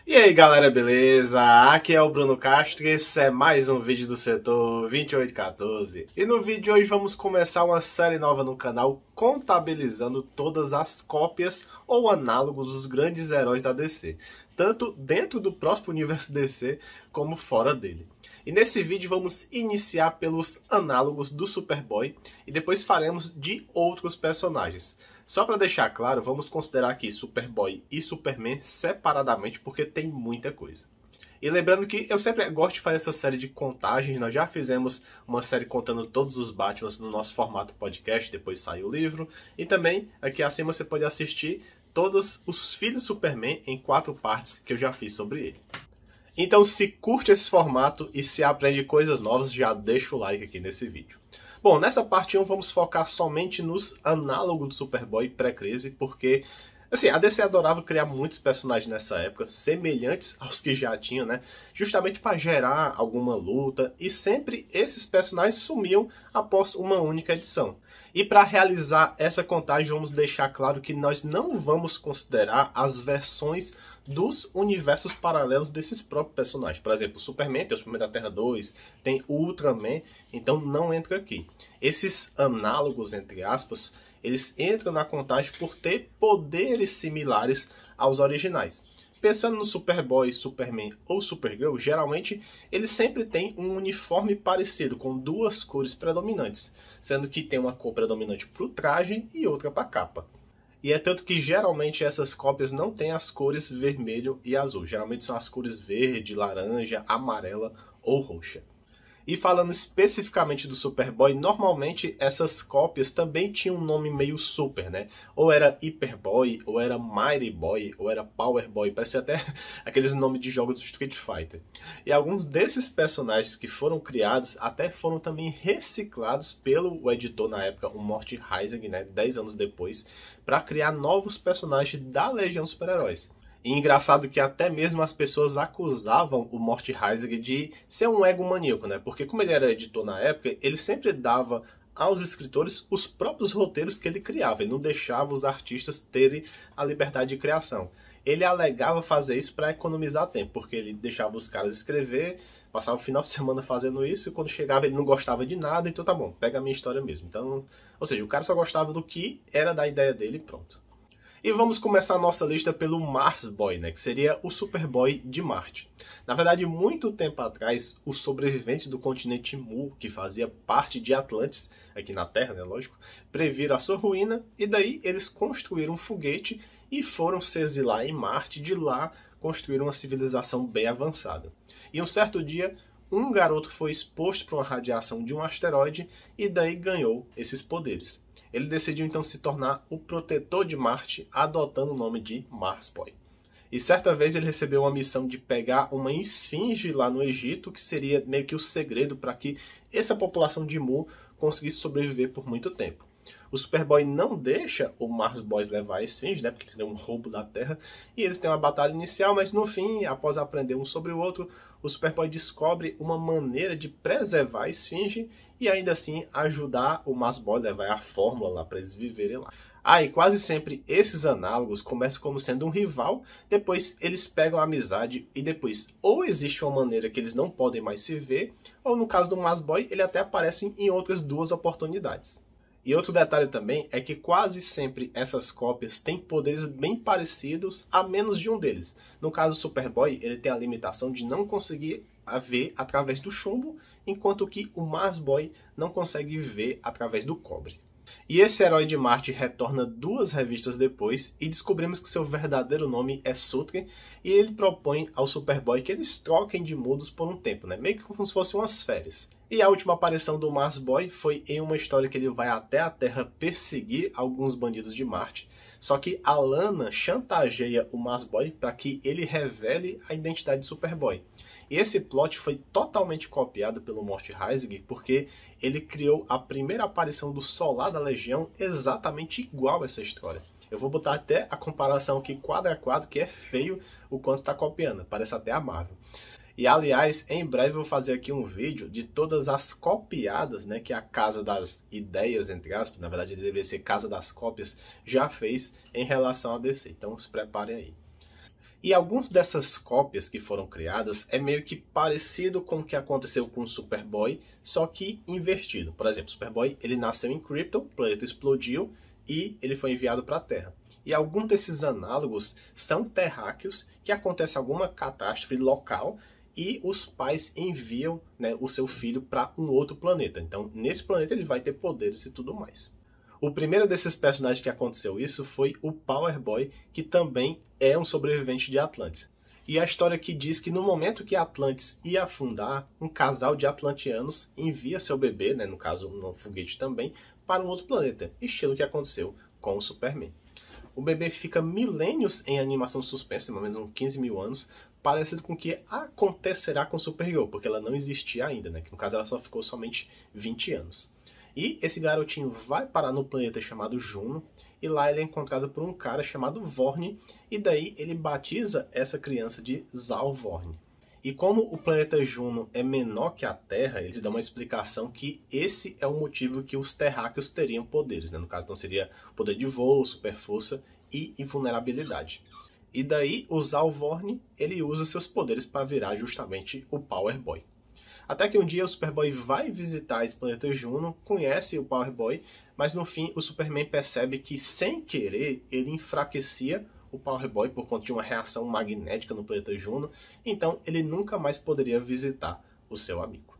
E aí galera, beleza? Aqui é o Bruno Castro e esse é mais um vídeo do setor 2814. E no vídeo de hoje vamos começar uma série nova no canal contabilizando todas as cópias ou análogos dos grandes heróis da DC, tanto dentro do próprio universo DC como fora dele. E nesse vídeo vamos iniciar pelos análogos do Superboy e depois faremos de outros personagens. Só para deixar claro, vamos considerar aqui Superboy e Superman separadamente porque tem muita coisa. E lembrando que eu sempre gosto de fazer essa série de contagens, nós já fizemos uma série contando todos os Batman no nosso formato podcast, depois saiu o livro. E também aqui acima você pode assistir todos os Filhos de Superman em 4 partes que eu já fiz sobre ele. Então se curte esse formato e se aprende coisas novas, já deixa o like aqui nesse vídeo. Bom, nessa parte 1 vamos focar somente nos análogos do Superboy pré-crise, porque assim, a DC adorava criar muitos personagens nessa época, semelhantes aos que já tinham, né? Justamente para gerar alguma luta, e sempre esses personagens sumiam após uma única edição. E para realizar essa contagem, vamos deixar claro que nós não vamos considerar as versões dos universos paralelos desses próprios personagens. Por exemplo, o Superman, tem o Superman da Terra 2, tem o Ultraman, então não entra aqui. Esses análogos, entre aspas, eles entram na contagem por ter poderes similares aos originais. Pensando no Superboy, Superman ou Supergirl, geralmente eles sempre têm um uniforme parecido, com 2 cores predominantes, sendo que tem uma cor predominante para o traje e outra para a capa. E é tanto que geralmente essas cópias não têm as cores vermelho e azul, geralmente são as cores verde, laranja, amarela ou roxa. E falando especificamente do Superboy, normalmente essas cópias também tinham um nome meio super, né? Ou era Hyperboy, ou era Mighty Boy, ou era Power Boy, parece até aqueles nomes de jogos do Street Fighter. E alguns desses personagens que foram criados até foram também reciclados pelo editor na época, o Mort Heisig, né? 10 anos depois, para criar novos personagens da Legião dos Super-Heróis. E engraçado que até mesmo as pessoas acusavam o Mort Heisig de ser um egomaníaco, né? Porque como ele era editor na época, ele sempre dava aos escritores os próprios roteiros que ele criava. Ele não deixava os artistas terem a liberdade de criação. Ele alegava fazer isso para economizar tempo, porque ele deixava os caras escrever, passava o final de semana fazendo isso, e quando chegava ele não gostava de nada, então tá bom, pega a minha história mesmo. Então, ou seja, o cara só gostava do que era da ideia dele e pronto. E vamos começar a nossa lista pelo Mars Boy, né, que seria o Superboy de Marte. Na verdade, muito tempo atrás, os sobreviventes do continente Mu, que fazia parte de Atlantis, aqui na Terra, né, lógico, previram a sua ruína, e daí eles construíram um foguete e foram se exilar em Marte, de lá construíram uma civilização bem avançada. E um certo dia, um garoto foi exposto para uma radiação de um asteroide e daí ganhou esses poderes. Ele decidiu então se tornar o protetor de Marte, adotando o nome de Mars Boy. E certa vez ele recebeu uma missão de pegar uma esfinge lá no Egito, que seria meio que o segredo para que essa população de Mu conseguisse sobreviver por muito tempo. O Superboy não deixa o Mars Boy levar a esfinge, né, porque seria um roubo da Terra, e eles têm uma batalha inicial, mas no fim, após aprender um sobre o outro, o Superboy descobre uma maneira de preservar a esfinge e ainda assim ajudar o Mars Boy a levar a fórmula lá para eles viverem lá. E quase sempre esses análogos começam como sendo um rival, depois eles pegam a amizade e depois ou existe uma maneira que eles não podem mais se ver, ou no caso do Mars Boy ele até aparece em outras 2 oportunidades. E outro detalhe também é que quase sempre essas cópias têm poderes bem parecidos, a menos de um deles. No caso do Superboy, ele tem a limitação de não conseguir ver através do chumbo, enquanto que o Mars Boy não consegue ver através do cobre. E esse herói de Marte retorna 2 revistas depois e descobrimos que seu verdadeiro nome é Sutre, e ele propõe ao Superboy que eles troquem de mundos por um tempo, né? Meio que como se fossem umas férias. E a última aparição do Mars Boy foi em uma história que ele vai até a Terra perseguir alguns bandidos de Marte, só que a Lana chantageia o Mars Boy para que ele revele a identidade de Superboy. E esse plot foi totalmente copiado pelo Mort Heisig, porque ele criou a primeira aparição do Solar da Legião exatamente igual a essa história. Eu vou botar até a comparação aqui quadro a quadro, que é feio o quanto está copiando, parece até a Marvel. E aliás, em breve eu vou fazer aqui um vídeo de todas as copiadas, né, que a Casa das Ideias, entre aspas, na verdade deveria ser Casa das Cópias, já fez em relação a DC. Então se preparem aí. E algumas dessas cópias que foram criadas é meio que parecido com o que aconteceu com o Superboy, só que invertido. Por exemplo, o Superboy ele nasceu em Krypton, o planeta explodiu e ele foi enviado para a Terra. E alguns desses análogos são terráqueos, que acontece alguma catástrofe local e os pais enviam, né, o seu filho para um outro planeta. Então, nesse planeta ele vai ter poderes e tudo mais. O primeiro desses personagens que aconteceu isso foi o Power Boy, que também é um sobrevivente de Atlantis. E a história aqui diz que no momento que Atlantis ia afundar, um casal de atlantianos envia seu bebê, né, no caso um foguete também, para um outro planeta, estilo que aconteceu com o Superman. O bebê fica milênios em animação suspensa, mais ou menos uns 15 mil anos, parecido com o que acontecerá com Supergirl, porque ela não existia ainda, né, que no caso ela só ficou somente 20 anos. E esse garotinho vai parar no planeta chamado Juno, e lá ele é encontrado por um cara chamado Vorn, e daí ele batiza essa criança de Zal Vorn. E como o planeta Juno é menor que a Terra, eles dão uma explicação que esse é o motivo que os terráqueos teriam poderes, né? No caso, não seria poder de voo, super força e invulnerabilidade. E daí o Zal Vorn, ele usa seus poderes para virar justamente o Power Boy. Até que um dia o Superboy vai visitar esse planeta Juno, conhece o Power Boy, mas no fim o Superman percebe que sem querer ele enfraquecia o Power Boy por conta de uma reação magnética no planeta Juno, então ele nunca mais poderia visitar o seu amigo.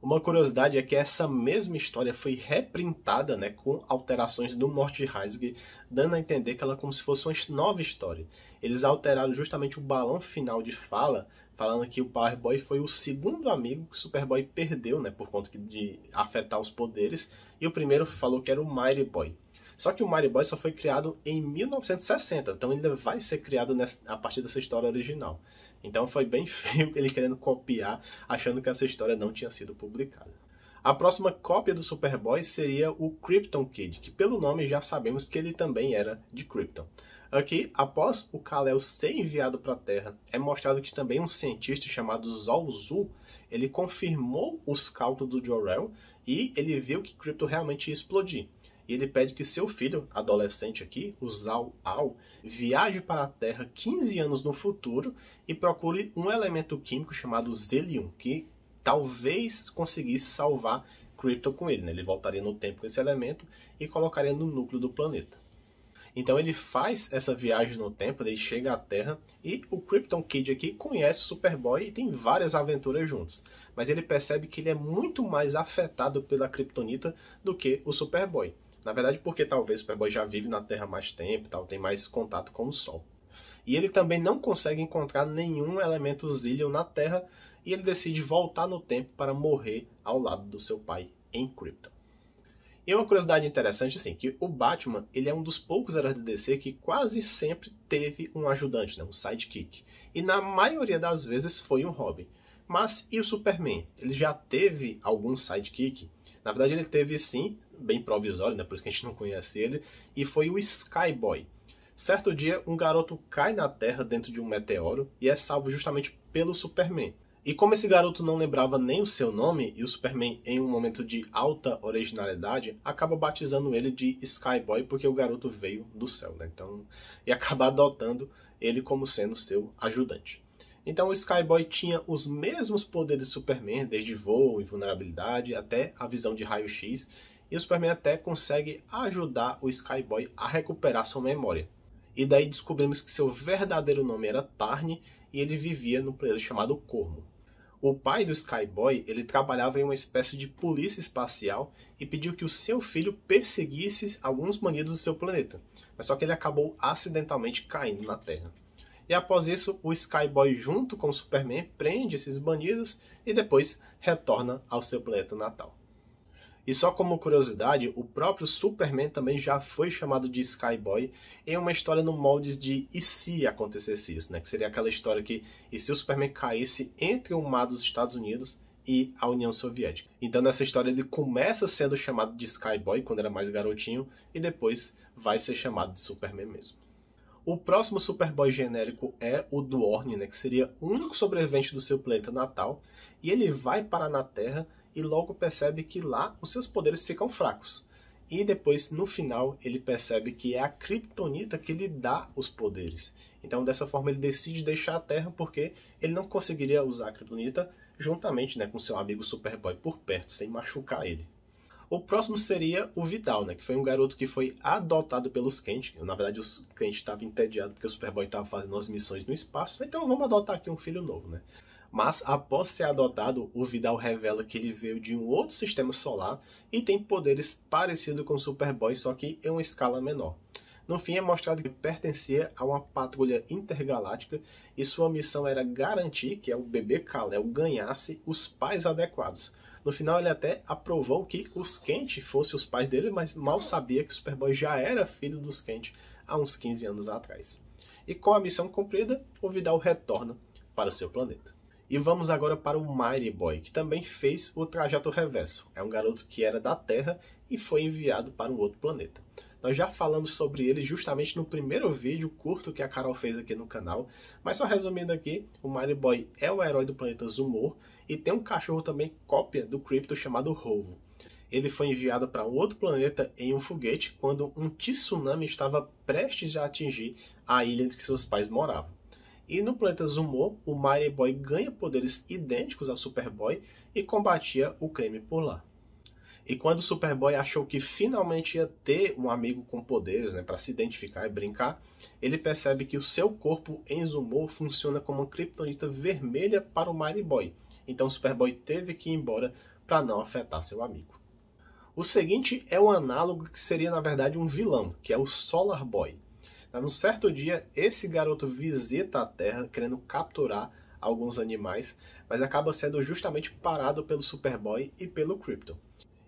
Uma curiosidade é que essa mesma história foi reprintada, né, com alterações do Mort Heisig, dando a entender que ela é como se fosse uma nova história. Eles alteraram justamente o balão final de fala, falando que o Power Boy foi o segundo amigo que o Superboy perdeu, né, por conta de afetar os poderes, e o primeiro falou que era o Mighty Boy. Só que o Mighty Boy só foi criado em 1960, então ainda vai ser criado a partir dessa história original. Então foi bem feio ele querendo copiar, achando que essa história não tinha sido publicada. A próxima cópia do Superboy seria o Krypton Kid, que pelo nome já sabemos que ele também era de Krypton. Aqui, após o Kal-El ser enviado para a Terra, é mostrado que também um cientista chamado Zol-Zu, ele confirmou os cálculos do Jor-El e ele viu que Krypton realmente ia explodir. E ele pede que seu filho, adolescente aqui, o Zal-Al, viaje para a Terra 15 anos no futuro e procure um elemento químico chamado Zelium, que talvez conseguisse salvar Krypton com ele, né? Ele voltaria no tempo com esse elemento e colocaria no núcleo do planeta. Então ele faz essa viagem no tempo, ele chega à Terra e o Krypton Kid aqui conhece o Superboy e tem várias aventuras juntos. Mas ele percebe que ele é muito mais afetado pela Kryptonita do que o Superboy. Na verdade, porque talvez o Superboy já vive na Terra há mais tempo, tal, tem mais contato com o Sol. E ele também não consegue encontrar nenhum elemento Zillion na Terra e ele decide voltar no tempo para morrer ao lado do seu pai em Krypton. E uma curiosidade interessante assim, que o Batman ele é um dos poucos heróis do DC que quase sempre teve um ajudante, né, um sidekick. E na maioria das vezes foi um Robin. Mas e o Superman? Ele já teve algum sidekick? Na verdade ele teve sim, bem provisório, né, por isso que a gente não conhece ele, e foi o Skyboy. Certo dia, um garoto cai na Terra dentro de um meteoro e é salvo justamente pelo Superman. E como esse garoto não lembrava nem o seu nome, e o Superman, em um momento de alta originalidade, acaba batizando ele de Skyboy porque o garoto veio do céu, né? Então, e acaba adotando ele como sendo seu ajudante. Então o Skyboy tinha os mesmos poderes do Superman, desde voo e vulnerabilidade até a visão de raio-x, e o Superman até consegue ajudar o Skyboy a recuperar sua memória. E daí descobrimos que seu verdadeiro nome era Tarn e ele vivia no planeta chamado Cormo. O pai do Skyboy, ele trabalhava em uma espécie de polícia espacial e pediu que o seu filho perseguisse alguns bandidos do seu planeta, mas só que ele acabou acidentalmente caindo na Terra. E após isso, o Skyboy junto com o Superman prende esses bandidos e depois retorna ao seu planeta natal. E só como curiosidade, o próprio Superman também já foi chamado de Skyboy em uma história no moldes de e se acontecesse isso, né? Que seria aquela história que e se o Superman caísse entre o mar dos Estados Unidos e a União Soviética. Então nessa história ele começa sendo chamado de Skyboy quando era mais garotinho e depois vai ser chamado de Superman mesmo. O próximo Superboy genérico é o Dworn, né? Que seria o único sobrevivente do seu planeta natal e ele vai parar na Terra e logo percebe que lá os seus poderes ficam fracos. E depois, no final, ele percebe que é a Kryptonita que lhe dá os poderes. Então dessa forma ele decide deixar a Terra porque ele não conseguiria usar a Kryptonita juntamente, né, com seu amigo Superboy por perto, sem machucar ele. O próximo seria o Vidal, né, que foi um garoto que foi adotado pelos Kent. Na verdade, o Kent estava entediado porque o Superboy estava fazendo as missões no espaço, então vamos adotar aqui um filho novo, né? Mas após ser adotado, o Vidal revela que ele veio de um outro sistema solar e tem poderes parecidos com o Superboy, só que em uma escala menor. No fim é mostrado que pertencia a uma patrulha intergaláctica e sua missão era garantir que o bebê Kal-El ganhasse os pais adequados. No final ele até aprovou que os Kent fossem os pais dele, mas mal sabia que o Superboy já era filho dos Kent há uns 15 anos atrás. E com a missão cumprida, o Vidal retorna para seu planeta. E vamos agora para o Mighty Boy, que também fez o trajeto reverso. É um garoto que era da Terra e foi enviado para um outro planeta. Nós já falamos sobre ele justamente no primeiro vídeo curto que a Carol fez aqui no canal, mas só resumindo aqui, o Mighty Boy é o herói do planeta Zumor e tem um cachorro também cópia do Krypto chamado Rovo. Ele foi enviado para um outro planeta em um foguete quando um tsunami estava prestes a atingir a ilha em que seus pais moravam. E no planeta Zumor, o Mighty Boy ganha poderes idênticos ao Superboy e combatia o crime por lá. E quando o Superboy achou que finalmente ia ter um amigo com poderes, né, para se identificar e brincar, ele percebe que o seu corpo em Zumor funciona como uma kryptonita vermelha para o Mighty Boy. Então o Superboy teve que ir embora para não afetar seu amigo. O seguinte é o análogo que seria na verdade um vilão, que é o Solar Boy. Num certo dia, esse garoto visita a Terra querendo capturar alguns animais, mas acaba sendo justamente parado pelo Superboy e pelo Krypto.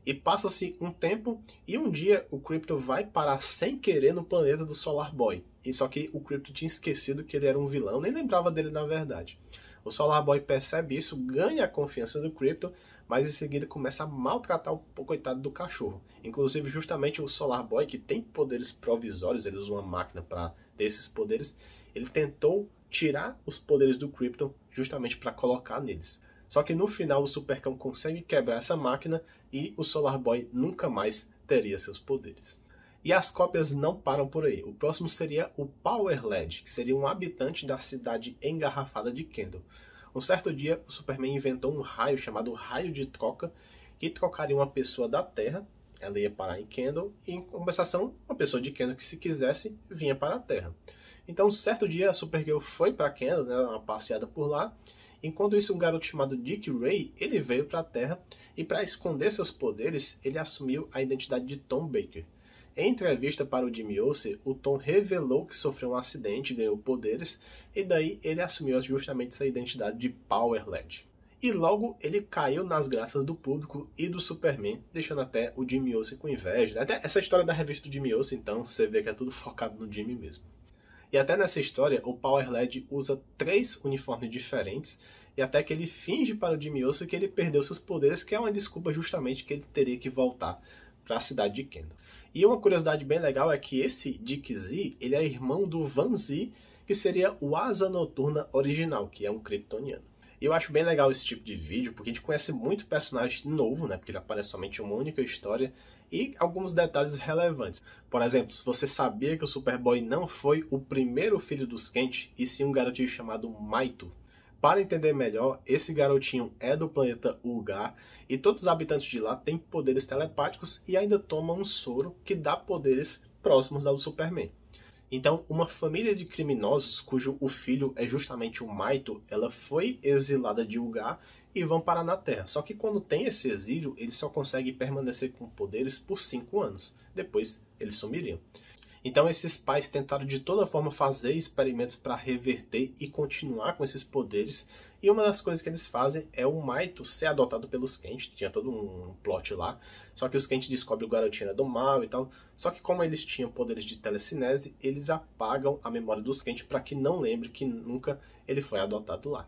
E passa-se um tempo e um dia o Krypto vai parar sem querer no planeta do Solar Boy. E só que o Krypto tinha esquecido que ele era um vilão, nem lembrava dele na verdade. O Solar Boy percebe isso, ganha a confiança do Krypto, mas em seguida começa a maltratar o coitado do cachorro. Inclusive justamente o Solar Boy, que tem poderes provisórios, ele usa uma máquina para ter esses poderes, ele tentou tirar os poderes do Krypto justamente para colocar neles. Só que no final o Supercão consegue quebrar essa máquina e o Solar Boy nunca mais teria seus poderes. E as cópias não param por aí. O próximo seria o Power Lad, que seria um habitante da cidade engarrafada de Kendall. Um certo dia, o Superman inventou um raio chamado Raio de Troca, que trocaria uma pessoa da Terra, ela ia parar em Kendall, e em compensação, uma pessoa de Kendall que se quisesse, vinha para a Terra. Então, um certo dia, a Supergirl foi para Kendall, né, uma passeada por lá. Enquanto isso, um garoto chamado Dick Ray, ele veio para a Terra e para esconder seus poderes, ele assumiu a identidade de Tom Baker. Em entrevista para o Jimmy Olsen, o Tom revelou que sofreu um acidente e ganhou poderes, e daí ele assumiu justamente essa identidad de Power Lad. E logo ele caiu nas graças do público e do Superman, deixando até o Jimmy Olsen com inveja. Até essa história da revista do Jimmy Olsen, então, você vê que é tudo focado no Jimmy mesmo. E até nessa história, o Power Lad usa 3 uniformes diferentes, e até que ele finge para o Jimmy Olsen que ele perdeu seus poderes, que é uma desculpa justamente que ele teria que voltar para a cidade de Kendall. E uma curiosidade bem legal é que esse Dick Z, ele é irmão do Van Z, que seria o Asa Noturna original, que é um kryptoniano. E eu acho bem legal esse tipo de vídeo, porque a gente conhece muito personagem novo, né? Porque ele aparece somente em uma única história, e alguns detalhes relevantes. Por exemplo, se você sabia que o Superboy não foi o primeiro filho dos Kent, e sim um garotinho chamado Maito. Para entender melhor, esse garotinho é do planeta Ulgar, e todos os habitantes de lá têm poderes telepáticos e ainda tomam um soro que dá poderes próximos ao do Superman. Então, uma família de criminosos, cujo o filho é justamente o Maito, ela foi exilada de Ulgar e vão parar na Terra. Só que quando tem esse exílio, eles só conseguem permanecer com poderes por 5 anos. Depois, eles sumiriam. Então esses pais tentaram de toda forma fazer experimentos para reverter e continuar com esses poderes. E uma das coisas que eles fazem é o Maito ser adotado pelos Kent. Tinha todo um plot lá. Só que os Kent descobrem o garotinho era do mal e tal. Só que como eles tinham poderes de telecinese, eles apagam a memória dos Kent para que não lembre que nunca ele foi adotado lá.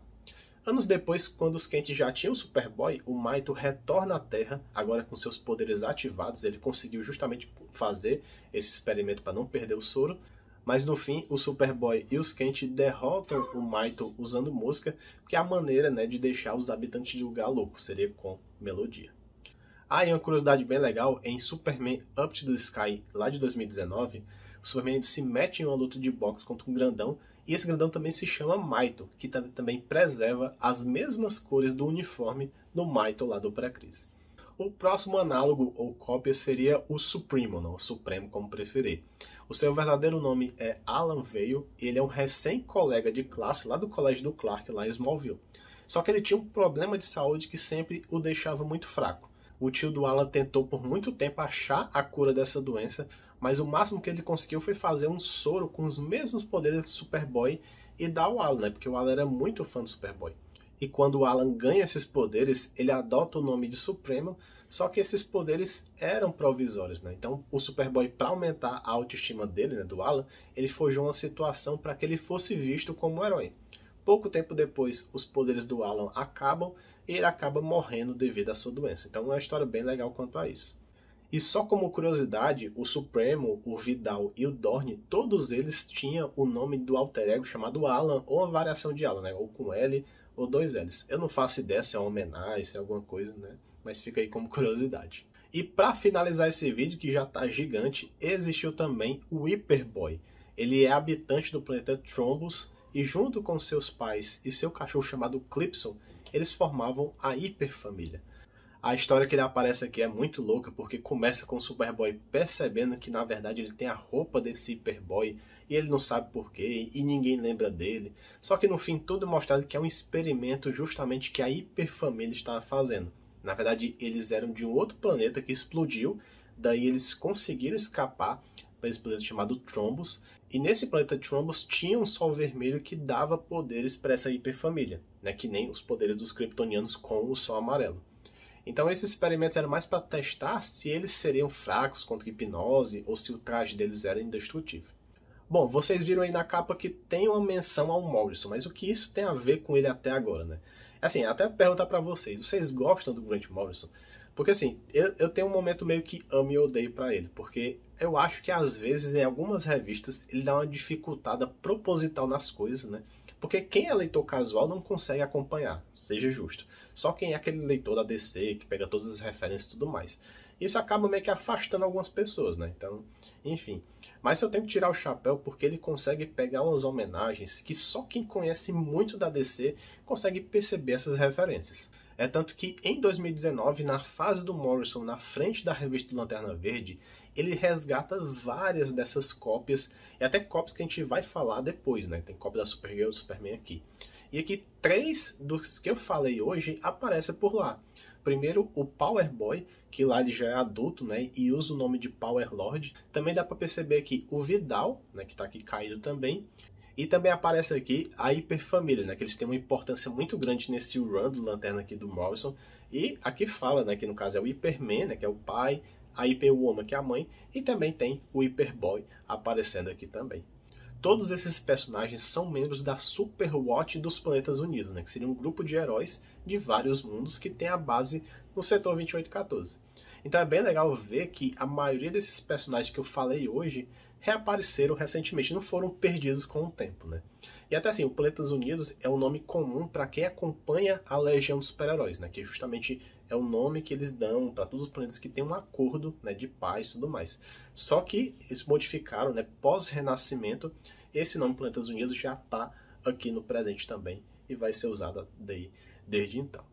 Anos depois, quando os Kent já tinham o Superboy, o Maito retorna à Terra, agora com seus poderes ativados. Ele conseguiu justamente fazer esse experimento para não perder o soro, mas no fim o Superboy e os Kent derrotam o Maito usando música, que é a maneira, né, de deixar os habitantes de lugar louco, seria com melodia. E uma curiosidade bem legal, em Superman Up to the Sky, lá de 2019, o Superman se mete em uma luta de boxe contra um grandão, E esse grandão também se chama Maito, que também preserva as mesmas cores do uniforme do Maito lá do pré-crise. O próximo análogo ou cópia seria o Supremo, não, o Supremo como preferir. O seu verdadeiro nome é Alan Vale e ele é um recém-colega de classe lá do colégio do Clark, lá em Smallville. Só que ele tinha um problema de saúde que sempre o deixava muito fraco. O tio do Alan tentou por muito tempo achar a cura dessa doença, mas o máximo que ele conseguiu foi fazer um soro com os mesmos poderes do Superboy e dar ao Alan, né? Porque o Alan era muito fã do Superboy. E quando o Alan ganha esses poderes, ele adota o nome de Supremo, só que esses poderes eram provisórios, né? Então o Superboy, para aumentar a autoestima dele, né, do Alan, ele forjou uma situação para que ele fosse visto como um herói. Pouco tempo depois, os poderes do Alan acabam e ele acaba morrendo devido à sua doença. Então é uma história bem legal quanto a isso. E só como curiosidade, o Supremo, o Vidal e o Dorn, todos eles tinham o nome do alter ego chamado Alan, ou uma variação de Alan, né? Ou com L ou dois L's. Eu não faço ideia se é uma homenagem, se é alguma coisa, né? Mas fica aí como curiosidade. E para finalizar esse vídeo, que já tá gigante, existiu também o Hyperboy. Ele é habitante do planeta Trombus e junto com seus pais e seu cachorro chamado Clipson, eles formavam a Hyperfamília. A história que ele aparece aqui é muito louca, porque começa com o Superboy percebendo que na verdade ele tem a roupa desse Hyperboy e ele não sabe porquê e ninguém lembra dele. Só que no fim tudo é mostrado que é um experimento justamente que a Hyperfamília estava fazendo. Na verdade eles eram de um outro planeta que explodiu, daí eles conseguiram escapar para esse planeta chamado Trombus. E nesse planeta Trombus tinha um sol vermelho que dava poderes para essa Hyperfamília, né? Que nem os poderes dos kryptonianos com o sol amarelo. Então esses experimentos eram mais para testar se eles seriam fracos contra hipnose ou se o traje deles era indestrutível. Bom, vocês viram aí na capa que tem uma menção ao Morrison, mas o que isso tem a ver com ele até agora, né? Assim, até perguntar para vocês gostam do Grant Morrison? Porque assim, eu tenho um momento meio que amo e odeio para ele, porque eu acho que às vezes em algumas revistas ele dá uma dificultada proposital nas coisas, né? Porque quem é leitor casual não consegue acompanhar, seja justo. Só quem é aquele leitor da DC, que pega todas as referências e tudo mais. Isso acaba meio que afastando algumas pessoas, né? Então, enfim. Mas eu tenho que tirar o chapéu porque ele consegue pegar umas homenagens que só quem conhece muito da DC consegue perceber essas referências. É tanto que em 2019, na fase do Morrison, na frente da revista do Lanterna Verde, ele resgata várias dessas cópias, e até cópias que a gente vai falar depois, né? Tem cópia da Supergirl e do Superman aqui. E aqui, 3 dos que eu falei hoje aparecem por lá. Primeiro, o Power Boy, que lá ele já é adulto, né? E usa o nome de Power Lord. Também dá para perceber aqui o Vidal, né? Que está aqui caído também. E também aparece aqui a Hyperfamília, né? Que eles têm uma importância muito grande nesse run do Lanterna aqui do Morrison. E aqui fala, né? Que no caso é o Hyperman, né? Que é o pai. A Hyperwoman, que é a mãe. E também tem o Hyperboy aparecendo aqui também. Todos esses personagens são membros da Superwatch dos Planetas Unidos, né? Que seria um grupo de heróis de vários mundos que tem a base no setor 2814. Então é bem legal ver que a maioria desses personagens que eu falei hoje reapareceram recentemente, não foram perdidos com o tempo, né? E até assim, o Planetas Unidos é um nome comum para quem acompanha a Legião dos Super-Heróis, né? Que justamente é o nome que eles dão para todos os planetas que têm um acordo, né, de paz e tudo mais. Só que eles modificaram, né, pós-renascimento, esse nome Planetas Unidos já está aqui no presente também e vai ser usado daí, desde então.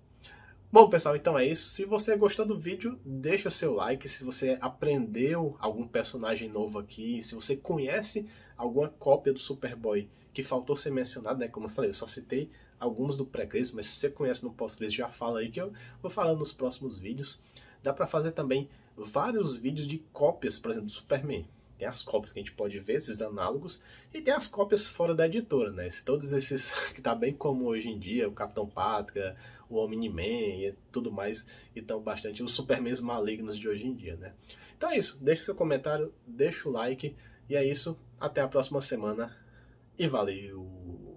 Bom, pessoal, então é isso. Se você gostou do vídeo, deixa seu like. Se você aprendeu algum personagem novo aqui, se você conhece alguma cópia do Superboy que faltou ser mencionado, né? Como eu falei, eu só citei alguns do pré-crise, mas se você conhece no pós-crise, já fala aí que eu vou falando nos próximos vídeos. Dá para fazer também vários vídeos de cópias, por exemplo, do Superman. Tem as cópias que a gente pode ver, esses análogos, e tem as cópias fora da editora, né? Todos esses que tá bem comum hoje em dia, o Capitão Pátria, o Omni-Man e tudo mais, e estão bastante os Supermans malignos de hoje em dia, né? Então é isso, deixa seu comentário, deixa o like, e é isso, até a próxima semana, e valeu!